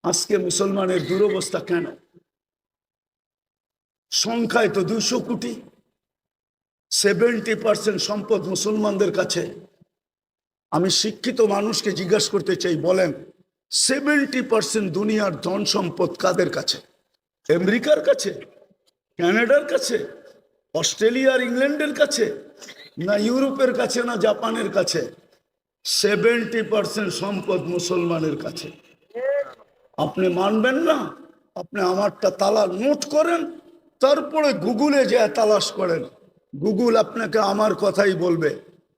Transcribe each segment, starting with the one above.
আজকে মুসলমানের দুরবস্থা কেন? সংখ্যায় তো 200 কোটি, 70% সম্পদ মুসলমানদের কাছে। আমি শিক্ষিত মানুষকে জিজ্ঞাসা করতে চাই, বলেন 70% দুনিয়ার ধন সম্পদ কাদের কাছে? আমেরিকার কাছে, কানাডার কাছে, অস্ট্রেলিয়ার ইংল্যান্ডের কাছে, না ইউরোপের কাছে, না জাপানের কাছে? 70% সম্পদ মুসলমানের কাছে। আপনি মানবেন না? আপনি আমারটা তালা নোট করেন, তারপরে গুগলে যে তালাশ করেন, গুগল আপনাকে আমার কথাই বলবে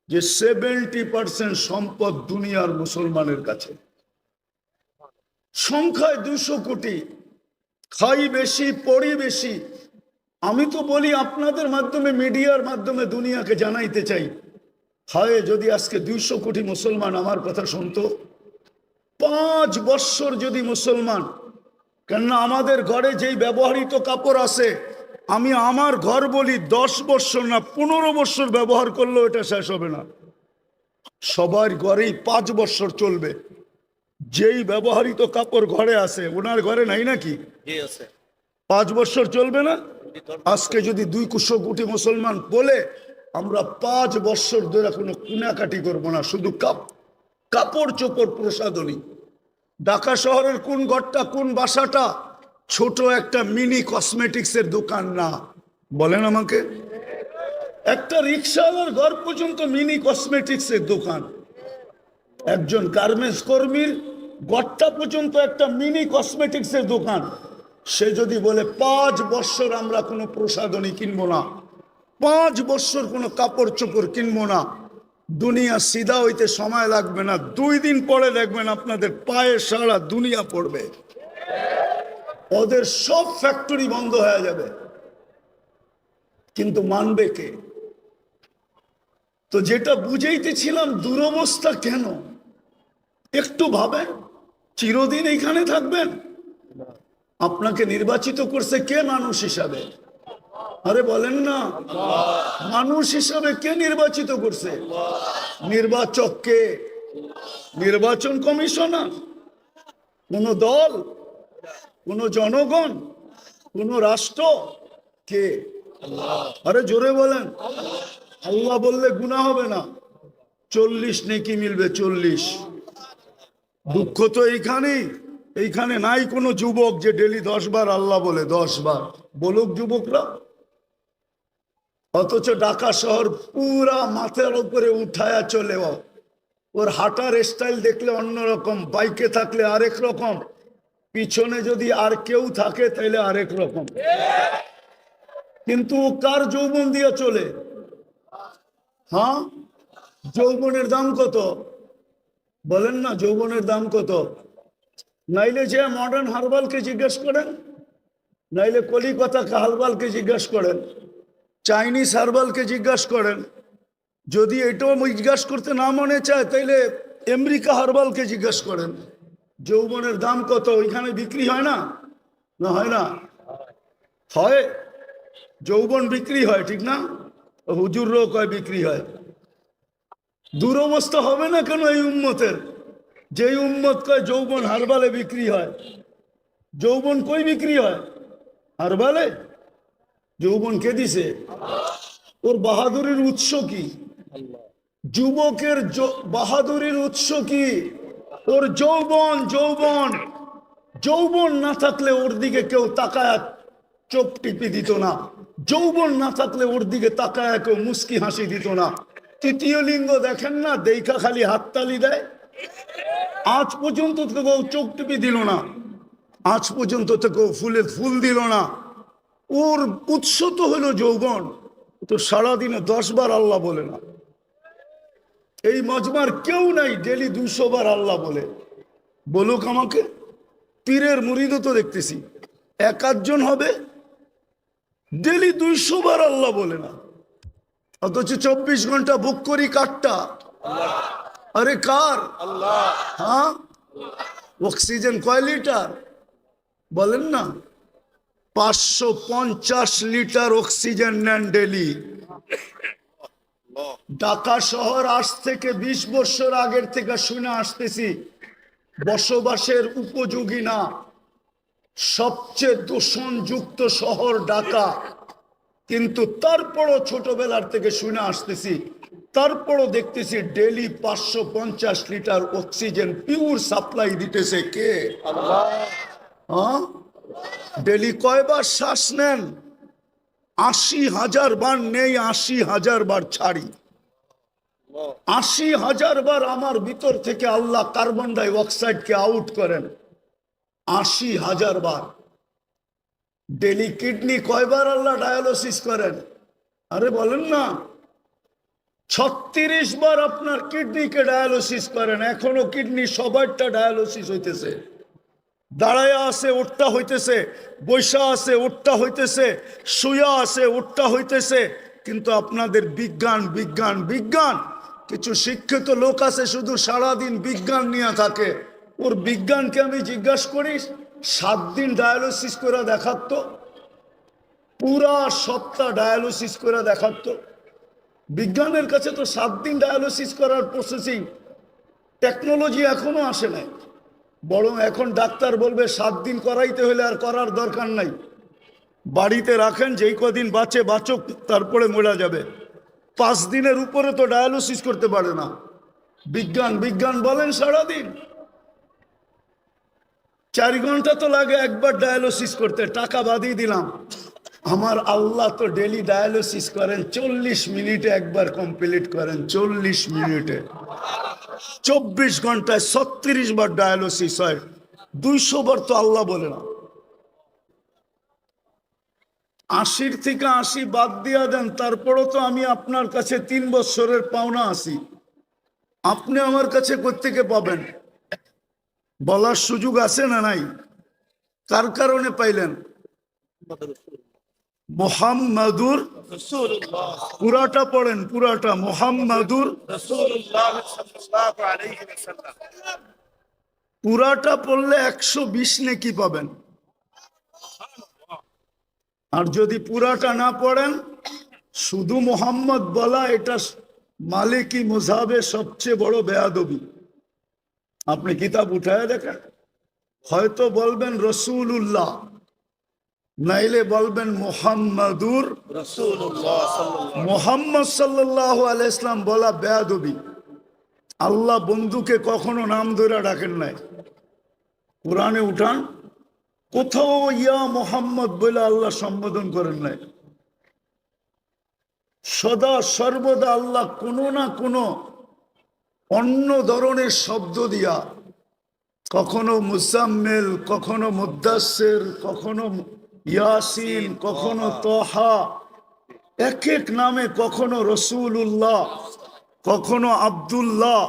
যে 70% সম্পদ দুনিয়ার মুসলমানের কাছে। সংখ্যায় 200 কোটি, খাই বেশি, পড়ি বেশি। আমি তো বলি আপনাদের মাধ্যমে, মিডিয়ার মাধ্যমে দুনিয়াকে জানাইতে চাই, হায় যদি আজকে 200 কোটি মুসলমান আমার কথা শুনতো। 5 বৎসর যদি মুসলমান, কেননা আমাদের ঘরে যেই ব্যবহৃত কাপড় আছে, আমি আমার ঘর বলি 10 বৎসর না 15 বৎসর ব্যবহার করলেও এটা শেষ হবে না। সবার ঘরেই 5 বৎসর চলবে। যেই ব্যবহৃত কাপড় ঘরে আছে, ওনার ঘরে নাই নাকি? 5 বৎসর চলবে না? আজকে যদি 200 কোটি মুসলমান বলে, আমরা 5 বৎসর ধরে কোনো কেনাকাটি করবো না, শুধু কাপড় চোপড় প্রসাধনী। ঢাকা শহরের কোন ঘরটা, কোন বাসাটা ছোট একটা মিনি কসমেটিক্সের দোকান না? বলেন আমাকে। একটা রিক্সাওয়ালার ঘর পর্যন্ত মিনি কসমেটিক্সের দোকান। একজন গার্মেন্টস কর্মীর ঘরটা পর্যন্ত একটা মিনি কসমেটিক্সের দোকান। সে যদি বলে 5 বৎসর আমরা কোনো প্রসাধনী কিনবো না, 5 বৎসর কোনো কাপড় চোপড় কিনবো না, দুনিয়া সিধা হইতে সময় লাগবে না, 2 দিন পরে দেখবেন আপনাদের পায়ে সারা দুনিয়া পড়বে। ওদের সব ফ্যাক্টরি বন্ধ হয়ে যাবে। কিন্তু মানবে কে? তো যেটা বুঝাইতেছিলাম, দুরবস্থা কেন একটু ভাবেন। চিরদিন এইখানে থাকবেন? আপনাকে নির্বাচিত করছে কে মানুষ হিসাবে? আরে বলেন না, মানুষ হিসাবে কে নির্বাচিত করছে? নির্বাচক কে? নির্বাচন কমিশনার? কোন দল? কোন জনগণ? কোন রাষ্ট্র? কে? আরে জোরে বলেন। আল্লাহ বললে গুনাহ হবে না, 40 নেকি মিলবে, 40। দুঃখ তো এইখানে নাই কোনো যুবক যে ডেলি 10 বার আল্লাহ বলে। 10 বার বলুক যুবকরা। অথচ ঢাকা শহর পুরা মাথার উপরে উঠায়া চলে। ওর হাঁটার স্টাইল দেখলে অন্যরকম, বাইকে থাকলে আরেক রকম, পিছনে যদি আর কেউ থাকে তাহলে আরেক রকম। কিন্তু কার যৌবন দিয়ে চলে? হ্যাঁ, যৌবনের দাম কত? বলেন না, যৌবনের দাম কত? নাইলে যে মডার্ন হারবালকে জিজ্ঞেস করেন, নাইলে কলিকাতা হারবালকে জিজ্ঞেস করেন, চাইনিজ হারবালকে জিজ্ঞেস করেন। যদি এটাও জিজ্ঞেস করতে না মনে চায়, তাইলে আমেরিকা হারবালকে জিজ্ঞেস করেন যৌবনের দাম কত। ওইখানে বিক্রি হয় না? না হয় না? হয়, যৌবন বিক্রি হয়, ঠিক না? হুজুররাও কয় বিক্রি হয়। দুরবস্থা হবে না কেন এই উম্মতের? যেই উম্মত কয় যৌবন হারবালে বিক্রি হয়। যৌবন কই বিক্রি হয়? হারবালে। যৌবন কে দিছে? ওর বাহাদুরির উৎস কি? যুবকের বাহাদুরির উৎস কি? ওর যৌবন। যৌবন যৌবন না থাকলে ওর দিকে কেউ তাকায় চোখ টিপি দিত না। যৌবন না থাকলে ওর দিকে তাকায় কেউ মুস্কি হাসি দিত না। তৃতীয় লিঙ্গ দেখেন না, দেখা খালি হাততালি দেয়। আজ পর্যন্ত তো কেউ চোখ টিপি দিল না, আজ পর্যন্ত তো কেউ ফুলে ফুল দিল না। ওর উৎস তো হলো যৌবন। তো সারাদিনে 10 বার আল্লাহ বলে না। এই মজমার কেউ নাই ডেলি 200 বার আল্লাহ বলে। বলুক আমাকে। পীরের মুরিদও তো দেখতেছি 1-8 জন হবে ডেলি 200 বার আল্লাহ বলে না। অথচ 24 ঘন্টা বুক করি কারটা? আরে কার? হ্যাঁ, অক্সিজেন কয় লিটার বলেন না? 550 লিটার অক্সিজেন নেন ডেলি। ঢাকা শহর আজ থেকে 20 বছর আগের থেকে শুনে আসতেছি, বসবাসের উপযোগী না, সবচেয়ে দূষণযুক্ত শহর ঢাকা। কিন্তু তারপরও ছোটবেলার থেকে শুনে আসতেছি, তারপরও দেখতেছি daily 550 litre oxygen pure supply দিতেছে কে? হ্যাঁ, ডেলি কয়বার শ্বাস নেন? 80,000 বার নেই, 80,000 বার ছাড়ি। 80,000 বার আমার ভিতর থেকে আল্লাহ কার্বন ডাই অক্সাইডকে আউট করেন। 80,000 বার। ডেলি কিডনি কয়বার আল্লাহ ডায়ালিসিস করেন? আরে বলেন না। 36 বার আপনার কিডনিকে ডায়ালিসিস করেন। এখনো কিডনি সবারটা ডায়ালিসিস হইতেছে। দাঁড়ায়া আছে ওঠটা হইতেছে, বৈশা আছে ওঠটা হইতেছে, শুয়া আছে ওঠটা হইতেছে। কিন্তু আপনাদের বিজ্ঞান বিজ্ঞান বিজ্ঞান। কিছু শিক্ষিত লোক আছে শুধু সারাদিন বিজ্ঞান নিয়ে থাকে। ওর বিজ্ঞানকে আমি জিজ্ঞাসা করি, 7 দিন ডায়ালিসিস করে দেখাতো, পুরা সপ্তাহ ডায়ালিসিস করে দেখাতো। বিজ্ঞানের কাছে তো 7 দিন ডায়ালিসিস করার প্রসেসিং টেকনোলজি এখনো আসে নাই। বরং এখন ডাক্তার বলবে 7 দিন করাইতে হলে আর করার দরকার নাই, বাড়িতে রাখেন, যেই কদিন বাঁচে বাঁচুক, তারপরে মরা যাবে। 5 দিনের উপরে তো ডায়ালিসিস করতে পারে না। বিজ্ঞান বিজ্ঞান বলেন সারাদিন। 4 ঘন্টা তো লাগে একবার ডায়ালিসিস করতে, টাকা বাদিয়ে দিলাম। আমার আল্লাহ তো ডেলি ডায়ালিসিস করেন 40 মিনিটে একবার কমপ্লিট করেন। 40 মিনিটে 24 ঘন্টায় 36 বার ডায়ালিসিস হয়। 200 বার তো আল্লাহ বলে না। 80 থেকে 80 বাদ দিয়া দেন, তারপরও তো আমি আপনার কাছে 3 বছরের পাওনা আছি। আপনি আমার কাছে কোত্থেকে পাবেন? বলার সুযোগ আছে না নাই? কার কারণে পাইলেন? মুহাম্মাদুর রাসূলুল্লাহ। পুরাটা পড়েন, পুরাটা মুহাম্মাদুর রাসূলুল্লাহ সাল্লাল্লাহু আলাইহি ওয়াসাল্লাম। পুরাটা পড়লে 120 নেকি পাবেন। আর যদি পুরাটা না পড়েন, শুধু মোহাম্মদ বলা, এটা মালিকি মুযহাবে সবচেয়ে বড় বেয়াদবি। আপনি কিতাব উঠায় দেখেন, হয়তো বলবেন রসুল্লাহ, নাইলে বলবেন মুহাম্মাদুর রাসূলুল্লাহ। মুহাম্মদ সাল্লাল্লাহু আলাইহি ওয়াসাল্লাম বলা বেয়াদবি। আল্লাহ বন্ধুকে কখনো নাম ধরে ডাকেন নাই। কোরআনে উঠান, কোথাও ইয়া মোহাম্মদ বলে আল্লাহ সম্বোধন করেন নাই। সদা সর্বদা আল্লাহ কোনো না কোনো অন্য ধরনের শব্দ দিয়া, কখনো মুজাম্মিল, কখনো মুদ্দাসসির, কখনো ইয়াসিন, কখনো তহা, এক এক নামে, কখনো রসুল্লাহ, কখনো আব্দুল্লাহ,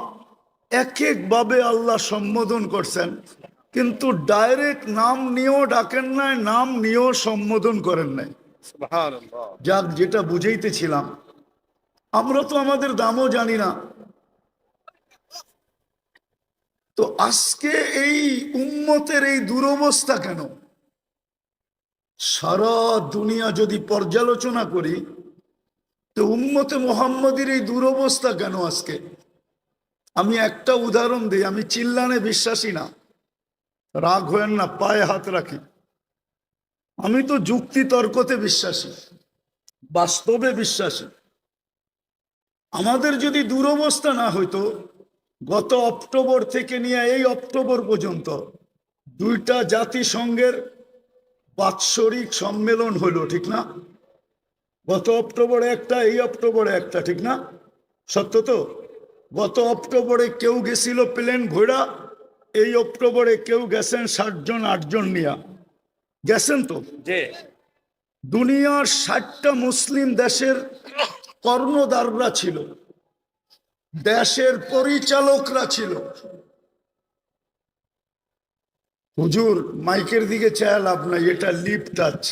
এক এক ভাবে আল্লাহ সম্বোধন করছেন। কিন্তু ডাইরেক্ট নাম নিয়েও ডাকেন নাই, নাম নিয়েও সম্বোধন করেন নাই। যাক, যেটা বুঝাইতেছিলাম, আমরা তো আমাদের দামও জানি না। তো আজকে এই উম্মতের এই দুরবস্থা কেন? সারা দুনিয়া যদি পর্যালোচনা করি, তো উম্মতে মুহাম্মদের এই দুরবস্থা কেন আজকে? আমি একটা উদাহরণ দিই। আমি চিল্লানে বিশ্বাসী না, রাগ হয়েন না, পায়ে হাত রাখি। আমি তো যুক্তি তর্কতে বিশ্বাসী, বাস্তবে বিশ্বাসী। আমাদের যদি দুরবস্থা না হইতো, গত অক্টোবর থেকে নিয়ে এই অক্টোবর পর্যন্ত 2টা জাতিসংঘের বাৎসরিক সম্মেলন হইল, ঠিক না? গত অক্টোবরে একটা, এই অক্টোবরে একটা, ঠিক না? সত্য তো? গত অক্টোবরে কেউ গেছিল প্লেন ঘোড়া, এই অক্টোবরে কেউ গেছেন 60 জন 8 জন নিয়া গেছেন। তো দুনিয়ার 60টা মুসলিম দেশের কর্ণধাররা ছিল, দেশের পরিচালকরা ছিল। হুজুর, মাইকের দিকে চায় লাভ নাই, এটা লিপ টাচ,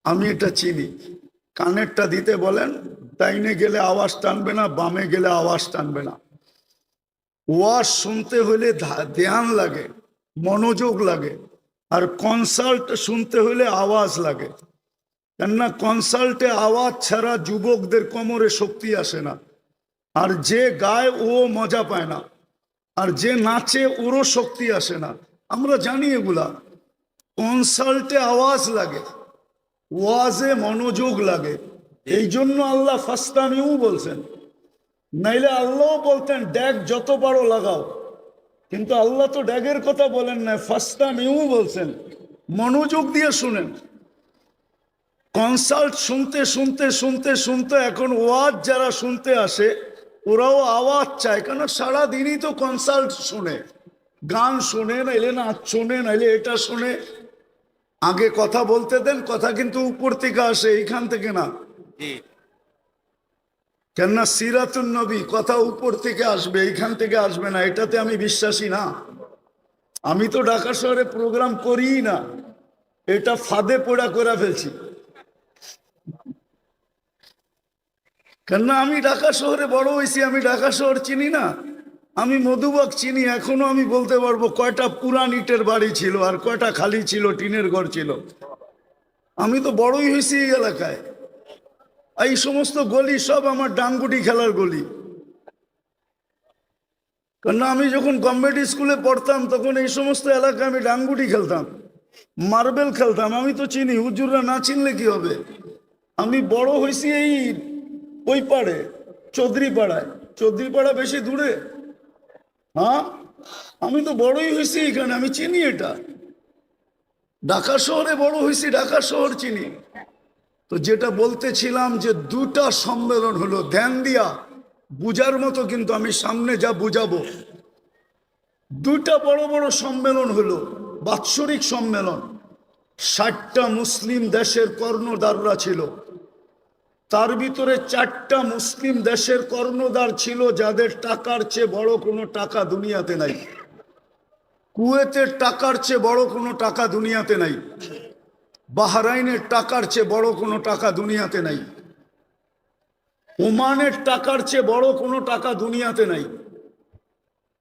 আমি এটা চিনি। কানেরটা দিতে বলেন, ডাইনে গেলে আওয়াজ টানবে না, বামে গেলে আওয়াজ টানবে না। ওয়াজ শুনতে হলে ধ্যান লাগে, মনোযোগ লাগে। আর কনসাল্ট শুনতে হলে আওয়াজ লাগে। কেননা কনসাল্টে আওয়াজ ছাড়া যুবকদের কোমরে শক্তি আসে না, আর যে গায় ও মজা পায় না। আর যে নাচে ওরও শক্তি আসে না। আমরা জানি এগুলা। কনসার্টে আওয়াজ লাগে, ওয়াজে মনোযোগ লাগে। এই জন্য আল্লাহ ফাস্তামিউ বলছেন, নাইলে আল্লাহ বলতেন ড্যাগ যত পারো লাগাও, কিন্তু আল্লাহ তো ড্যাগের কথা বলেন না, ফাস্তামিউ বলছেন মনোযোগ দিয়ে শুনেন। কনসার্ট শুনতে শুনতে শুনতে শুনতে এখন ওয়াজ যারা শুনতে আসে ওরাও আওয়াজ চায়, কেন সারাদিনই তো কনসার্ট শুনে, গান শুনে, নাইলে নাচ শুনে, নাইলে এটা শুনে। আগে কথা বলতে দেন, কথা কিন্তু উপর থেকে আসে, এইখান থেকে না। কেননা সিরাতুন নবী, কথা উপর থেকে আসবে, এইখান থেকে আসবে না, এটাতে আমি বিশ্বাসী না। আমি তো ঢাকা শহরে প্রোগ্রাম করিই না, এটা ফাঁদে পোড়া করে ফেলছি। কেননা আমি ঢাকা শহরে বড় হয়েছি, আমি ঢাকা শহর চিনি না। আমি মধুবাগ চিনি, এখনো আমি বলতে পারবো কয়টা পুরান ইটের বাড়ি ছিল আর কয়টা খালি ছিল, টিনের ঘর ছিল। আমি তো বড়ই হয়েছি এই এলাকায়। এই সমস্ত গলি সব আমার ডাঙ্গুটি খেলার গলি। কেননা আমি যখন গভর্নমেন্ট স্কুলে পড়তাম তখন এই সমস্ত এলাকায় আমি ডাঙ্গুটি খেলতাম, মার্বেল খেলতাম। আমি তো চিনি, হুজুররা না চিনলে কি হবে। আমি বড় হয়েছি এই ওই পাড়ে, চৌধুরীপাড়ায়। চৌধুরীপাড়া বেশি দূরে? হ্যাঁ, আমি তো বড়ই হয়েছি এখানে, আমি চিনি এটা। ঢাকা শহরে বড় হয়েছি, ঢাকা শহর চিনি। তো যেটা বলতেছিলাম যে দুটা সম্মেলন হলো, ধ্যান দিয়া বুঝার মতো, কিন্তু আমি সামনে যা বুঝাবো। দুইটা বড় বড় সম্মেলন হলো, বাৎসরিক সম্মেলন। 60টা মুসলিম দেশের কর্ণধাররা ছিল। তার ভিতরে 4টা মুসলিম দেশের কর্ণধার ছিল যাদের টাকার চেয়ে বড় কোনো টাকা দুনিয়াতে নাই। কুয়েতের টাকার চেয়ে বড় কোনো টাকা দুনিয়াতে নাই। বাহরাইনের টাকার চেয়ে বড় কোনো টাকা দুনিয়াতে নাই। ওমানের টাকার চেয়ে বড় কোনো টাকা দুনিয়াতে নাই।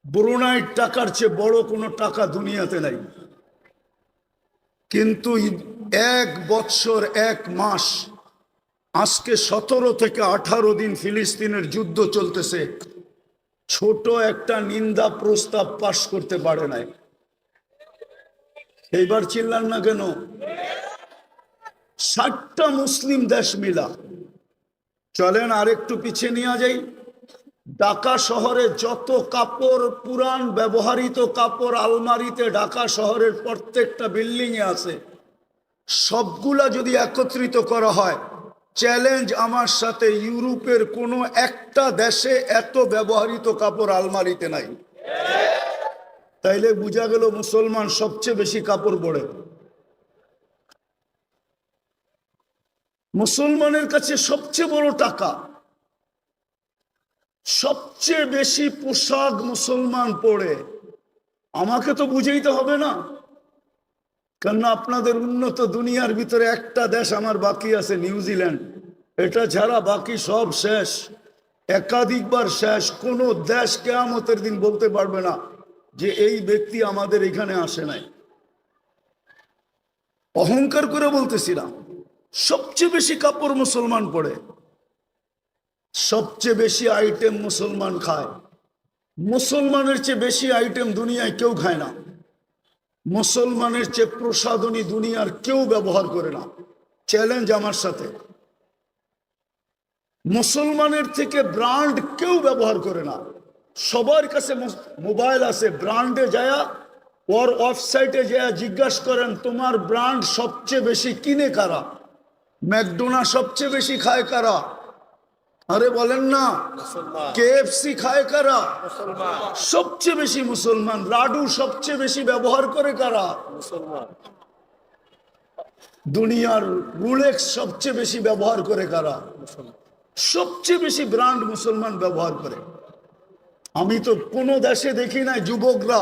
ব্রুনাইয়ের টাকার চেয়ে বড় কোনো টাকা দুনিয়াতে নাই। কিন্তু 1 বৎসর 1 মাস, আজকে 17 থেকে 18 দিন ফিলিস্তিনের যুদ্ধ চলতেছে, ছোট একটা নিন্দা প্রস্তাব পাশ করতে পারে নাই। এইবার চিল্লান না কেন? 60টা মুসলিম দেশ মিলা। চলেন আরেকটু পিছিয়ে নিয়ে যাই। ঢাকা শহরে যত কাপড়, পুরান ব্যবহৃত কাপড় আলমারিতে ঢাকা শহরের প্রত্যেকটা বিল্ডিং এ আছে, সবগুলা যদি একত্রিত করা হয়, চ্যালেঞ্জ আমার সাথে, ইউরোপের কোনো একটা দেশে এত ব্যবহৃত কাপড় আলমারিতে নাই। তাইলে বোঝা গেল মুসলমান সবচেয়ে বেশি কাপড় পরে। মুসলমানের কাছে সবচেয়ে বড় টাকা, সবচেয়ে বেশি পোশাক মুসলমান পরে। আমাকে তো বুঝাইতে হবে না, কেননা আপনাদের উন্নত দুনিয়ার ভিতরে একটা দেশ আমার বাকি আছে, নিউজিল্যান্ড। এটা ছাড়া বাকি সব শেষ, একাধিকবার শেষ। কোনো দেশ কিয়ামতের দিন বলতে পারবে না যে এই ব্যক্তি আমাদের এখানে আসে নাই। অহংকার করে বলতেছি না, সবচেয়ে বেশি কাপড় মুসলমান পরে, সবচেয়ে বেশি আইটেম মুসলমান খায়। মুসলমানের চেয়ে বেশি আইটেম দুনিয়ায় কেউ খায় না। মুসলমানের চেয়ে প্রসাধনী দুনিয়ার কেউ ব্যবহার করে না। চ্যালেঞ্জ আমার সাথে। মুসলমানের থেকে ব্র্যান্ড কেউ ব্যবহার করে না। সবার কাছে মোবাইল আছে, ব্র্যান্ডে যায়, ওর ওয়েবসাইটে যায় জিজ্ঞাসা করেন তোমার ব্র্যান্ড সবচেয়ে বেশি কিনে কারা, ম্যাকডোনা সবচেয়ে বেশি খায় কারা, আরে বলেন না, কেএফসি খায় কারা, সবচেয়ে বেশি মুসলমান। লাডু সবচেয়ে বেশি ব্যবহার করে কারা, দুনিয়ার রুলেক্স সবচেয়ে বেশি ব্যবহার করে কারা, সবচেয়ে বেশি ব্র্যান্ড মুসলমান ব্যবহার করে। আমি তো কোনো দেশে দেখি নাই যুবকরা,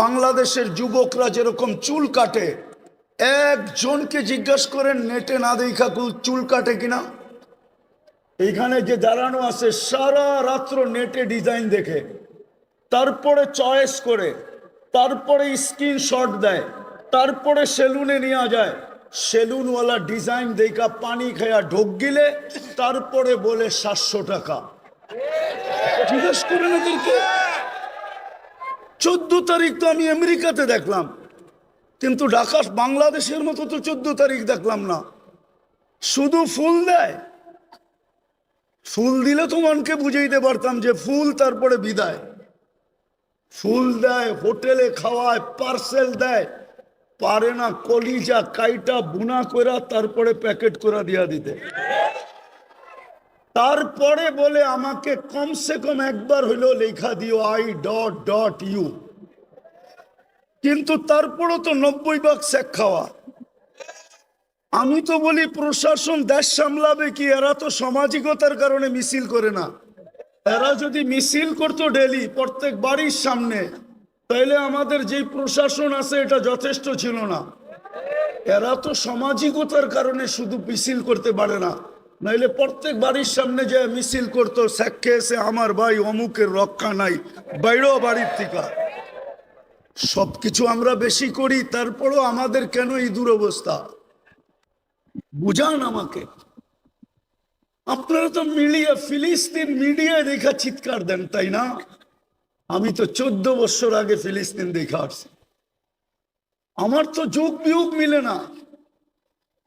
বাংলাদেশের যুবকরা যেরকম চুল কাটে, একজনকে জিজ্ঞাসা করেন নেটে না দেখা চুল কাটে কিনা। এইখানে যে দাঁড়ানো আছে সারা রাত্র নেটে ডিজাইন দেখে, তারপরে চয়েস করে, তারপরে স্ক্রিনশট দেয়, তারপরে সেলুনে নিয়ে যায়। সেলুনওয়ালা ডিজাইন দেখা পানি খায়া ঢোক গিলে তারপরে বলে 700 টাকা। জিজ্ঞেস করেন এদেরকে, 14 তারিখ তো আমি আমেরিকাতে দেখলাম, কিন্তু ঢাকা বাংলাদেশের মতো তো 14 তারিখ দেখলাম না। শুধু ফুল দেয়, ফুল দিলে তো মনকে বুঝাইতে পারতাম যে ফুল, তারপরে বিদায়। ফুল দেয়, হোটেলে খাওয়ায়, পার্সেল দেয়, পারে না কলিজা কাইটা বুনা করা তারপরে প্যাকেট করে দিয়া দিতে। তারপরে বলে আমাকে কমসে কম একবার হইলেও লেখা দিও I.U। কিন্তু তারপরও তো 90 ভাগ শেখ খাওয়া। আমি তো বলি প্রশাসন দেশ সামলাবে কি? এরা তো সামাজিকতার কারণে মিছিল করে না। এরা যদি মিছিল করতো ডেলি প্রত্যেক বাড়ির সামনে, তাইলে আমাদের যে প্রশাসন আছে এটা যথেষ্ট ছিল না। এরা তো সামাজিকতার কারণে শুধু মিছিল করতে পারে না, নাইলে প্রত্যেক বাড়ির সামনে যে মিছিল করতো, শেখে এসে আমার ভাই অমুকের রক্ষা নাই, বাইরেও বাড়ির থেকে। সবকিছু আমরা বেশি করি, তারপরও আমাদের কেন এই দুরবস্থা? বুঝান আমাকে। আপনারা তো মিডিয়া, ফিলিস্তিন মিডিয়ায় দেখা চিৎকার দেন, তাই না? আমি তো 14 বছর আগে ফিলিস্তিন দেখা আসছি। আমার তো যুগ বিয়োগ মিলে না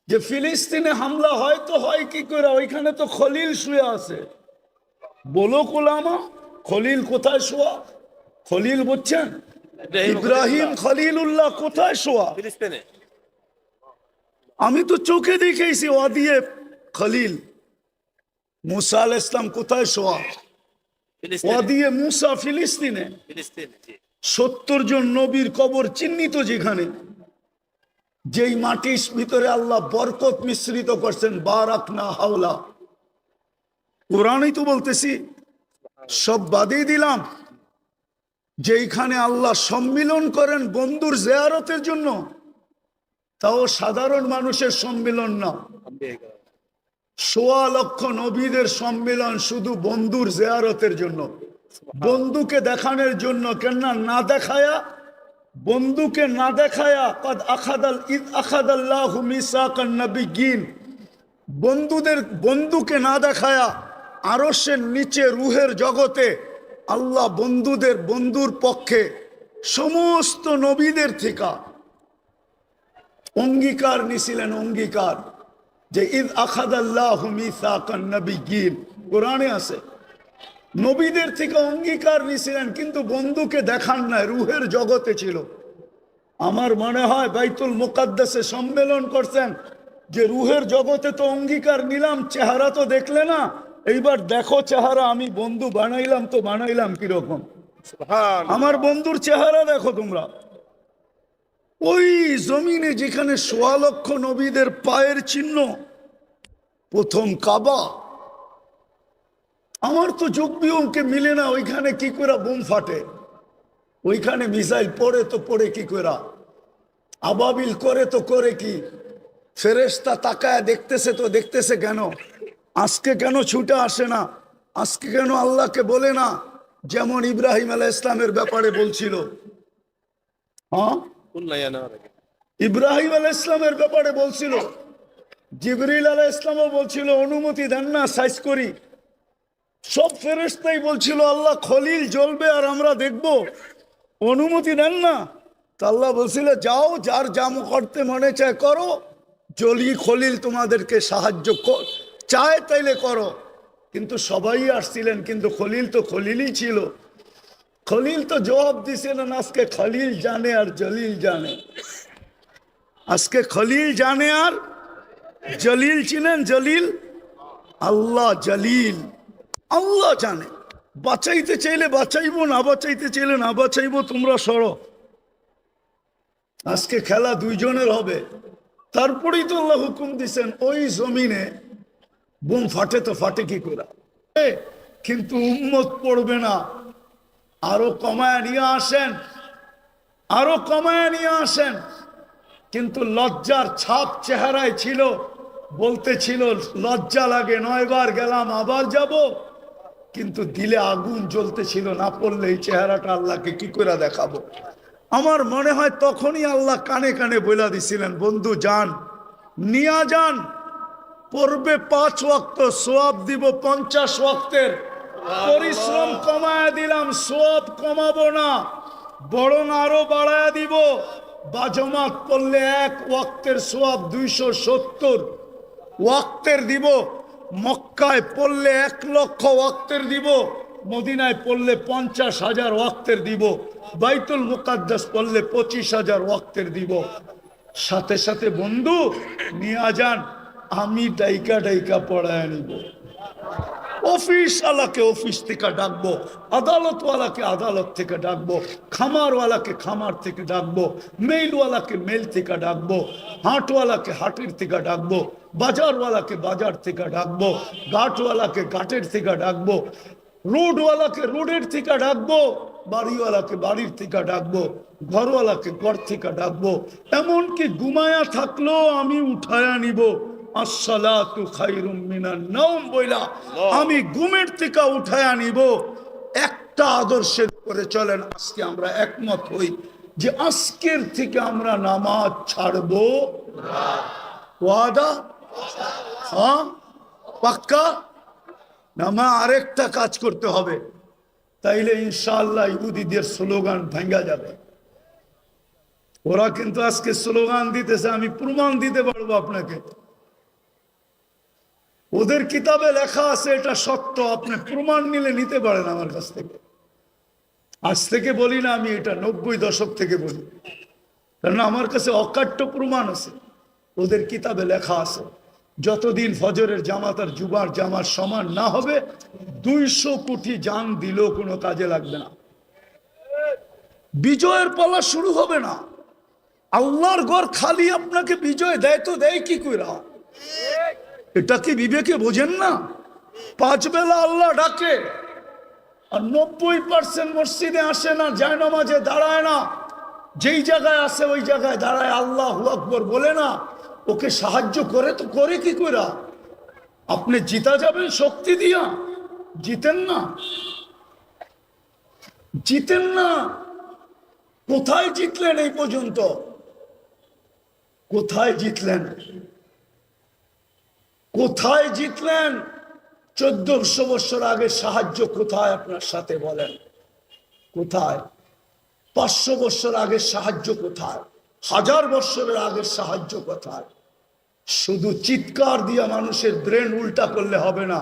যে ফিলিস্তিনে হামলা হয় তো হয় কি করে? ওইখানে তো খলিল শুয়ে আছে। বলো কোলামা, খলিল কোথায় শোয়া? খলিল বুঝছেন? ইব্রাহিম খলিলুল্লাহ কোথায় শোয়া? ফিলিস্তিনে। আমি তো চোখে দেখেছি ওয়াদিয়ে খলিল। মুসা আলাইহিস সালাম কোথায় শোয়া? ওয়াদিয়ে মুসা, ফিলিস্তিনে। 70 জন নবীর কবর চিহ্নিত যেখানে, যেই মাটির ভিতরে আল্লাহ বরকত মিশ্রিত করছেন, বারাকনা হাওলা। কোরআনই তো বলতেছি। সব বাদই দিলাম, যেইখানে আল্লাহ সম্মিলন করেন বন্ধুর জিয়ারতের জন্য, তাও সাধারণ মানুষের সম্মিলন না। 1.25 লক্ষ নবীদের সম্মিলন শুধু বন্ধুর জিয়ারতের জন্য, বন্ধুকে দেখানোর জন্য। কেন না দেখায়া? বন্ধুকে না দেখায়া কদ আখাদাল্লাহু মিসাকান নাবিয়্যিন, বন্ধুকে না দেখায়া আরশের নিচে রুহের জগতে আল্লাহ বন্ধুর পক্ষে সমস্ত নবীদের থেকে অঙ্গীকার নিছিলেন। অঙ্গীকার যে ইদ আখাদাল্লাহু মিসাকান নাবিয়্যিন, কোরআনে আছে। নবীদের থেকে অঙ্গীকার নিছিলেন, কিন্তু বন্ধুকে দেখান নাই, রুহের জগতে ছিল। আমার মনে হয় বাইতুল মুকাদ্দাসে সম্মেলন করছেন যে রুহের জগতে তো অঙ্গীকার নিলাম, চেহারা তো দেখলে না, এইবার দেখো চেহারা আমি বন্ধু বানাইলাম, তো বানাইলাম কিরকম? আমার বন্ধুর চেহারা দেখো তোমরা। ওই জমিনে যেখানে 1.25 লক্ষ নবীদের পায়ের চিহ্ন, প্রথম কাবা। আমার তো যোগ বিয়োগকে মিলে না, ওইখানে কি করে বোম ফাটে? ওইখানে মিসাইল পড়ে তো পড়ে কি করে? আবাবিল করে তো করে কি? ফেরেশতা তাকায় দেখতেছে তো দেখতেছে কেন? আজকে কেন ছুটে আসে না? আজকে কেন আল্লাহকে বলে না? যেমন ইব্রাহিম আলাইহিস সালামের ব্যাপারে বলছিল। হ্যাঁ, ইব্রাহিম আলাইহিস সালামের ব্যাপারে বলছিল, জিবরিল আলাইহিস সালামও বলছিল অনুমতি দেন না সাইজ করি। সব ফেরেশতাই বলছিল আল্লাহ খলিল জ্বলবে আর আমরা দেখব, অনুমতি দেন না। তা আল্লাহ বলছিল যাও, যার জামু করতে মনে চায় করো, জলি খলিল তোমাদেরকে সাহায্য চায় তাইলে করো। কিন্তু সবাই আসছিলেন, কিন্তু খলিল তো খলিলই ছিল। খলিল তো জবাব দিছিলেন, আজকে খলিল জানে আর জলিল জানে। আজকে খলিল জানে আর জলিল চিনেন? জলিল আল্লাহ, জলিল আল্লাহ জানে। বাঁচাইতে চাইলে বাঁচাইবো, না বাঁচাইতে চাইলে না বাঁচাইবো, তোমরা সরো। আজকে খেলা দুইজনের হবে। তারপরেই তো আল্লাহ হুকুম দিছেন ওই জমিনে বোম ফাটে তো ফাটে কি করে? কিন্তু উম্মত পড়বে না। আরো কমায় নিয়ে আসেন, আরো কমায় নিয়ে আসেন। কিন্তু লজ্জার ছাপ চেহারায় ছিল, বলতেছিল লজ্জা লাগে, 9 বার গেলাম আবার যাব। কিন্তু দিলে আগুন জ্বলতেছিল, না পড়লে এই চেহারাটা আল্লাহকে কি করে দেখাবো? আমার মনে হয় তখনই আল্লাহ কানে কানে বলে দিছিলেন, বন্ধু যান, নিয়া যান, পড়বে 5 ওয়াক্ত, সওয়াব দিব 50 ওয়াক্তের। পরিশ্রম কমায় দিলাম, সওয়াব কমাবো না। বরং আরো বাড়ায়া দিব। বাজমাত পড়লে এক ওয়াক্তের সোয়াব 270 ওয়াক্তের দিব। মক্কায় পড়লে 1,00,000 ওয়াক্তের দিব। মদিনায় পড়লে 50,000 ওয়াক্তের দিব। বাইতুল মুকাদ্দাস পড়লে 25,000 ওয়াক্তের দিব। সাথে সাথে বন্ধু নিয়ে যান, আমি ডাইকা ডাইকা পড়ায় নিব। অফিস ওয়ালাকে অফিস থেকে ডাকবো, আদালত ওয়ালাকে আদালত থেকে ডাকবো, খামার ওয়ালাকে খামার থেকে ডাকবো, মেইল ওয়ালাকে মেইল থেকে ডাকবো, হাটওয়ালাকে হাটের থেকে ডাকবো, বাজার ওয়ালাকে বাজার থেকে ডাকবো, ঘাটওয়ালাকে ঘাটের থেকে ডাকবো, রোডওয়ালাকে রোডের থেকে ডাকবো, বাড়িওয়ালাকে বাড়ির থেকে ডাকবো, ঘরওয়ালাকে ঘর থেকে ডাকবো। এমনকি ঘুমায়া থাকলেও আমি উঠায়া নিব। আসসালাতু খায়রুম মিনান নাওম বইলা আমি ঘুমের থেকে উঠায়া নিব। একটা আদর্শের উপরে চলেন, আজকে আমরা একমত হই যে আজকের থেকে আমরা নামাজ ছাড়বো না। ওয়াদা? হ্যাঁ, পাক্কা? নামা আরেকটা কাজ করতে হবে, তাইলে ইনশাআল্লাহ ইহুদিদের স্লোগান ভাঙ্গা যাবে। ওরা কিন্তু আজকে স্লোগান দিতেছে, আমি প্রমাণ দিতে পারবো আপনাকে। ওদের কিতাবে লেখা আছে এটা সত্য, আপনি প্রমাণ নিলে নিতে পারেন আমার কাছ থেকে। আজ থেকে বলি না আমি, এটা 90 দশক থেকে বলি, কারণ আমার কাছে অকাট্য প্রমাণ আছে। ওদের কিতাবে লেখা আছে যতদিন ফজরের জামাত আর জুমার জামার সমান না হবে 200 কোটি জান দিলেও কোনো কাজে লাগবে না। বিজয়ের পালা শুরু হবে না। আল্লাহর ঘর খালি আপনাকে বিজয় দেয় তো দেয় কি কইরা? এটা কি বিবেকে বোঝেন না? 5 বেলা আল্লাহ ডাকে আর 90% মসজিদে আসে না, যায় নামাজে দাঁড়ায় না, যেই জায়গায় আসে ওই জায়গায় দাঁড়ায় আল্লাহু আকবার বলে না। ওকে সাহায্য করে তো করে কি কইরা? আপনি জিতা যাবেন শক্তি দিয়া? জিতেন না, জিতেন না। কোথায় জিতলেন এই পর্যন্ত? কোথায় জিতলেন? কোথায় জিতলেন? 1400 বছর আগে সাহায্য কোথায় আপনার সাথে বলেন? কোথায়? 500 বছর আগের সাহায্য কোথায়? 1000 বছরের আগের সাহায্য কোথায়? শুধু চিৎকার দিয়া মানুষের ব্রেন উল্টা করলে হবে না।